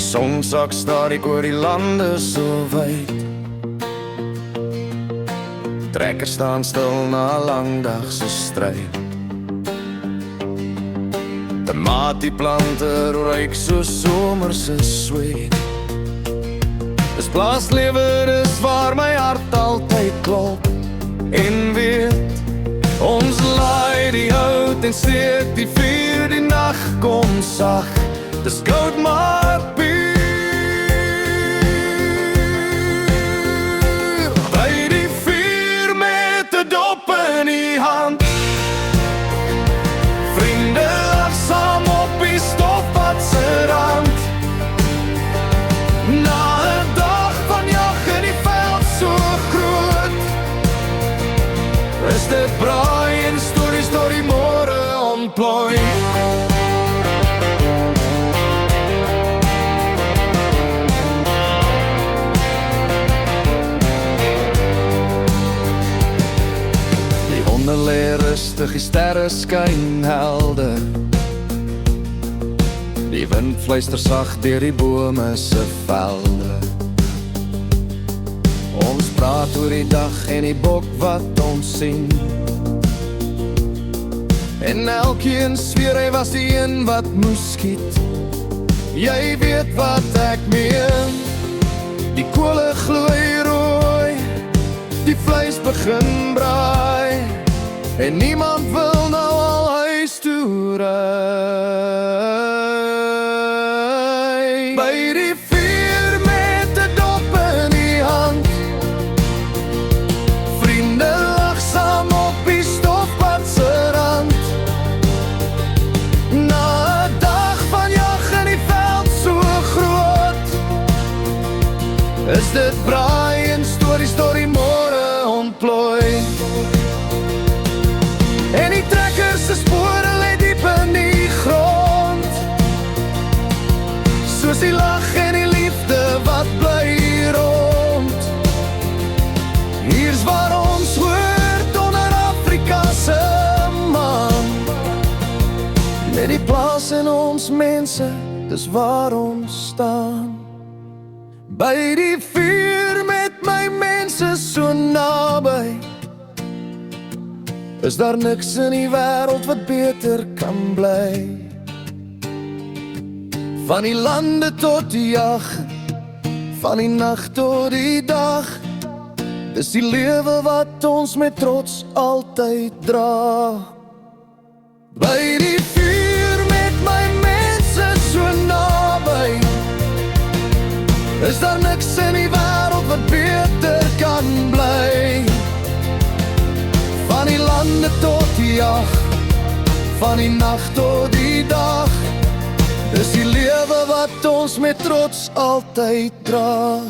son sak stadig oor die lande so wyd. Trekkers staan stil na 'n lang dag se stryd. Tomatieplante ruik so somerse sweet. Dis plaaslewe, dis waar my hart altyd klop. En weet, ons laai die hout en steek die vuur, die nag kom sag. Dis koud maar puur. By die vuur met 'n dop in die hand. Vriende lag saam op die stofpad se rand. Na 'n dag van jag in die veld so groot, is dit braai en stories tot die môre ontplooi. Die honde lê rustig, die sterre skyn helder. Die wind fluister sag deur die bome se velde. Ons praat oor die dag en die bok wat ons sien. En elkeen sweer hy was die een wat moes skiet. Jy weet wat ek meen. Die kole gloei rooi, die vleis begin braai, en niemand wil nou al huis toe ry. By die vuur met 'n dop in die hand. Vriende lag saam op die stofpad se rand. Na 'n dag van jag in die veld so groot, is dit braai en stories tot die môre ontplooi. En die trekkers se spore lê diep in die grond, soos die lag en die liefde wat bly rond. Hier's waar ons hoort onder Afrika se man. Met die plaas en ons mense, dis waar ons staan. By die vuur met my mense so naby, is daar niks in die wêreld wat beter kan bly. Van die lande tot die jag, van die nag tot die dag, dis die lewe wat ons met trots altyd dra. By die vuur met my mense so naby, is daar niks in die wêreld wat beter kan bly. Van die lande tot die jag, van die nag tot die dag, dis die lewe wat ons met trots altyd dra.